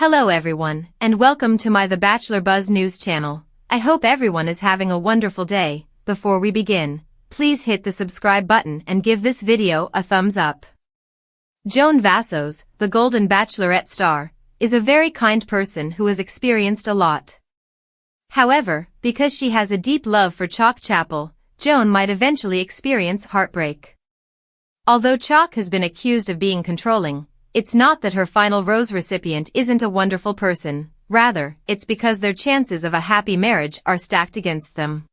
Hello everyone, and welcome to my The Bachelor Buzz News channel. I hope everyone is having a wonderful day. Before we begin, please hit the subscribe button and give this video a thumbs up. Joan Vassos, the Golden Bachelorette star, is a very kind person who has experienced a lot. However, because she has a deep love for Chock, Joan might eventually experience heartbreak. Although Chock has been accused of being controlling, it's not that her final rose recipient isn't a wonderful person, rather, it's because their chances of a happy marriage are stacked against them.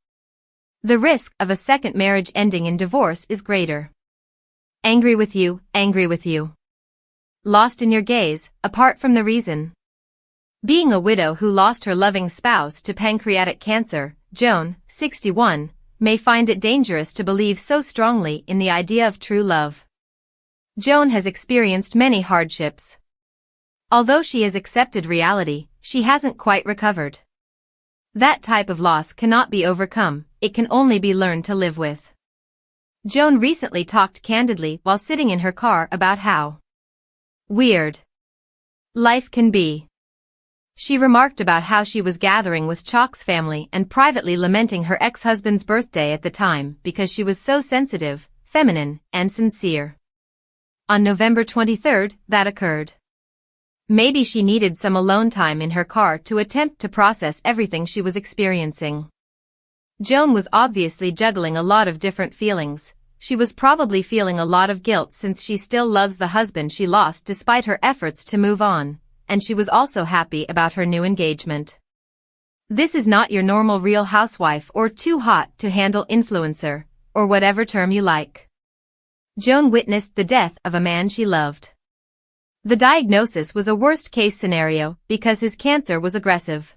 The risk of a second marriage ending in divorce is greater. Angry with you, angry with you. Lost in your gaze, apart from the reason. Being a widow who lost her loving spouse to pancreatic cancer, Joan, 61, may find it dangerous to believe so strongly in the idea of true love. Joan has experienced many hardships. Although she has accepted reality, she hasn't quite recovered. That type of loss cannot be overcome, it can only be learned to live with. Joan recently talked candidly while sitting in her car about how weird life can be. She remarked about how she was gathering with Chock's family and privately lamenting her ex-husband's birthday at the time because she was so sensitive, feminine, and sincere. On November 23rd, that occurred. Maybe she needed some alone time in her car to attempt to process everything she was experiencing. Joan was obviously juggling a lot of different feelings. She was probably feeling a lot of guilt since she still loves the husband she lost despite her efforts to move on, and she was also happy about her new engagement. This is not your normal Real Housewife or too hot to handle influencer, or whatever term you like. Joan witnessed the death of a man she loved. The diagnosis was a worst-case scenario because his cancer was aggressive.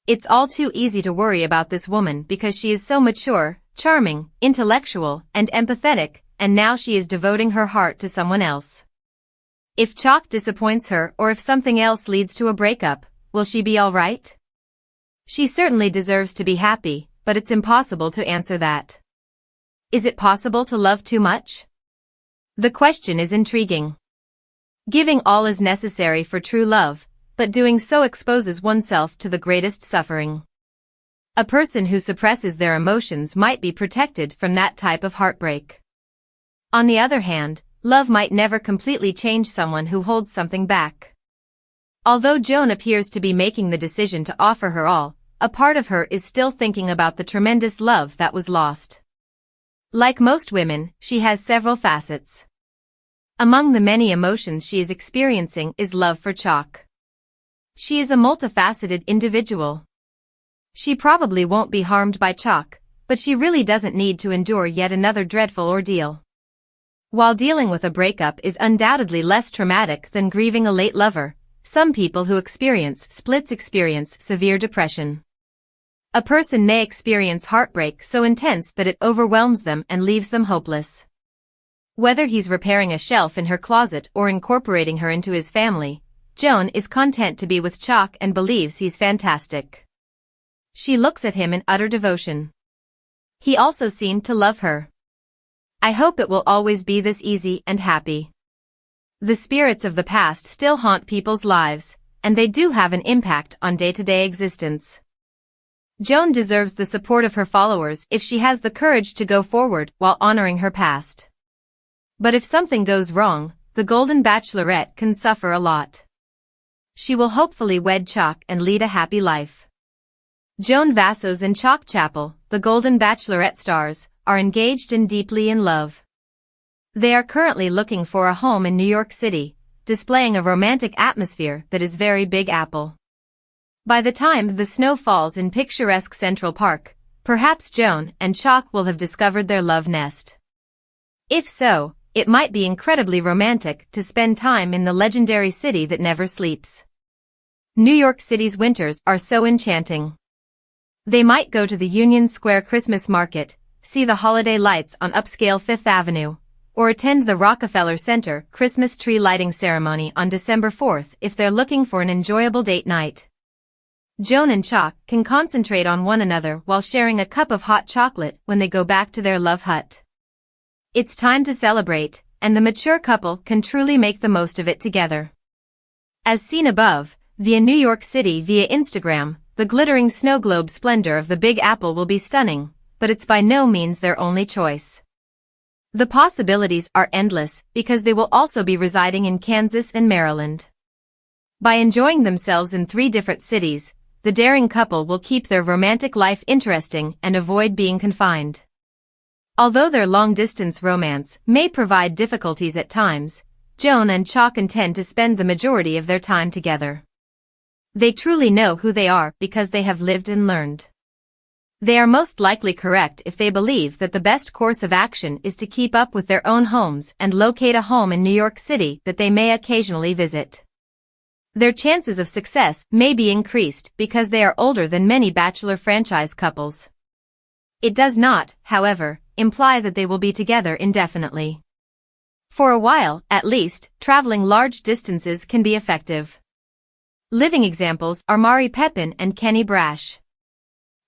It's all too easy to worry about this woman because she is so mature, charming, intellectual, and empathetic, and now she is devoting her heart to someone else. If Chock disappoints her or if something else leads to a breakup, will she be all right? She certainly deserves to be happy, but it's impossible to answer that. Is it possible to love too much? The question is intriguing. Giving all is necessary for true love, but doing so exposes oneself to the greatest suffering. A person who suppresses their emotions might be protected from that type of heartbreak. On the other hand, love might never completely change someone who holds something back. Although Joan appears to be making the decision to offer her all, a part of her is still thinking about the tremendous love that was lost. Like most women, she has several facets. Among the many emotions she is experiencing is love for Chock. She is a multifaceted individual. She probably won't be harmed by Chock, but she really doesn't need to endure yet another dreadful ordeal. While dealing with a breakup is undoubtedly less traumatic than grieving a late lover, some people who experience splits experience severe depression. A person may experience heartbreak so intense that it overwhelms them and leaves them hopeless. Whether he's repairing a shelf in her closet or incorporating her into his family, Joan is content to be with Chock and believes he's fantastic. She looks at him in utter devotion. He also seemed to love her. I hope it will always be this easy and happy. The spirits of the past still haunt people's lives, and they do have an impact on day-to-day existence. Joan deserves the support of her followers if she has the courage to go forward while honoring her past. But if something goes wrong, the Golden Bachelorette can suffer a lot. She will hopefully wed Chock and lead a happy life. Joan Vassos and Chock, the Golden Bachelorette stars, are engaged and deeply in love. They are currently looking for a home in New York City, displaying a romantic atmosphere that is very Big Apple. By the time the snow falls in picturesque Central Park, perhaps Joan and Chock will have discovered their love nest. If so, it might be incredibly romantic to spend time in the legendary city that never sleeps. New York City's winters are so enchanting. They might go to the Union Square Christmas market, see the holiday lights on upscale Fifth Avenue, or attend the Rockefeller Center Christmas tree lighting ceremony on December 4th if they're looking for an enjoyable date night. Joan and Chock can concentrate on one another while sharing a cup of hot chocolate when they go back to their love hut. It's time to celebrate, and the mature couple can truly make the most of it together. As seen above, via New York City via Instagram, the glittering snow globe splendor of the Big Apple will be stunning, but it's by no means their only choice. The possibilities are endless because they will also be residing in Kansas and Maryland. By enjoying themselves in 3 different cities, the daring couple will keep their romantic life interesting and avoid being confined. Although their long-distance romance may provide difficulties at times, Joan and Chock intend to spend the majority of their time together. They truly know who they are because they have lived and learned. They are most likely correct if they believe that the best course of action is to keep up with their own homes and locate a home in New York City that they may occasionally visit. Their chances of success may be increased because they are older than many Bachelor franchise couples. It does not, however, imply that they will be together indefinitely. For a while, at least, traveling large distances can be effective. Living examples are Mari Pepin and Kenny Brash.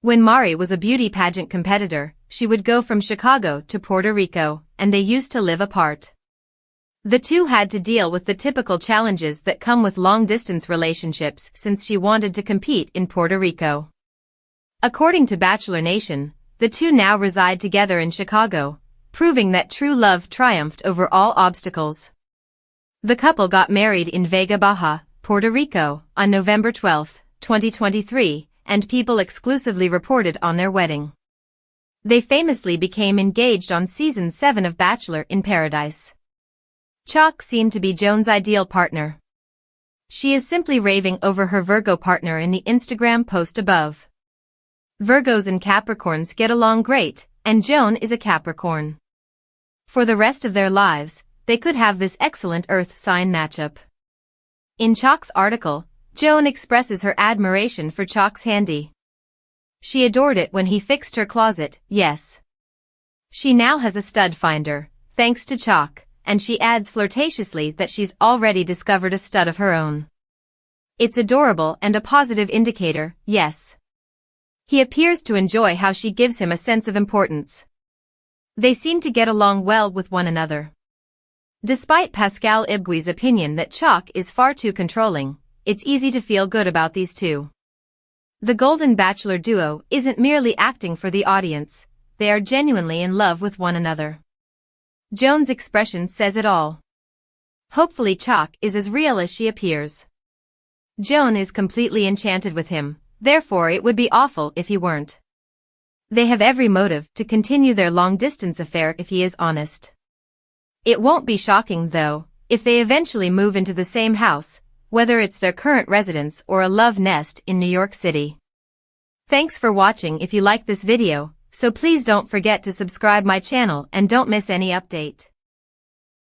When Mari was a beauty pageant competitor, she would go from Chicago to Puerto Rico, and they used to live apart. The two had to deal with the typical challenges that come with long-distance relationships since she wanted to compete in Puerto Rico. According to Bachelor Nation, the two now reside together in Chicago, proving that true love triumphed over all obstacles. The couple got married in Vega Baja, Puerto Rico, on November 12, 2023, and People exclusively reported on their wedding. They famously became engaged on Season 7 of Bachelor in Paradise. Chock seemed to be Joan's ideal partner. She is simply raving over her Virgo partner in the Instagram post above. Virgos and Capricorns get along great, and Joan is a Capricorn. For the rest of their lives, they could have this excellent Earth sign matchup. In Chock's article, Joan expresses her admiration for Chock's handy. She adored it when he fixed her closet, yes. She now has a stud finder, thanks to Chock, and she adds flirtatiously that she's already discovered a stud of her own. It's adorable and a positive indicator, yes. He appears to enjoy how she gives him a sense of importance. They seem to get along well with one another. Despite Pascal Ibgui's opinion that Chock is far too controlling, it's easy to feel good about these two. The Golden Bachelor duo isn't merely acting for the audience, they are genuinely in love with one another. Joan's expression says it all. Hopefully Chock is as real as she appears. Joan is completely enchanted with him, therefore it would be awful if he weren't. They have every motive to continue their long-distance affair if he is honest. It won't be shocking, though, if they eventually move into the same house, whether it's their current residence or a love nest in New York City. Thanks for watching. If you like this video, so please don't forget to subscribe my channel and don't miss any update.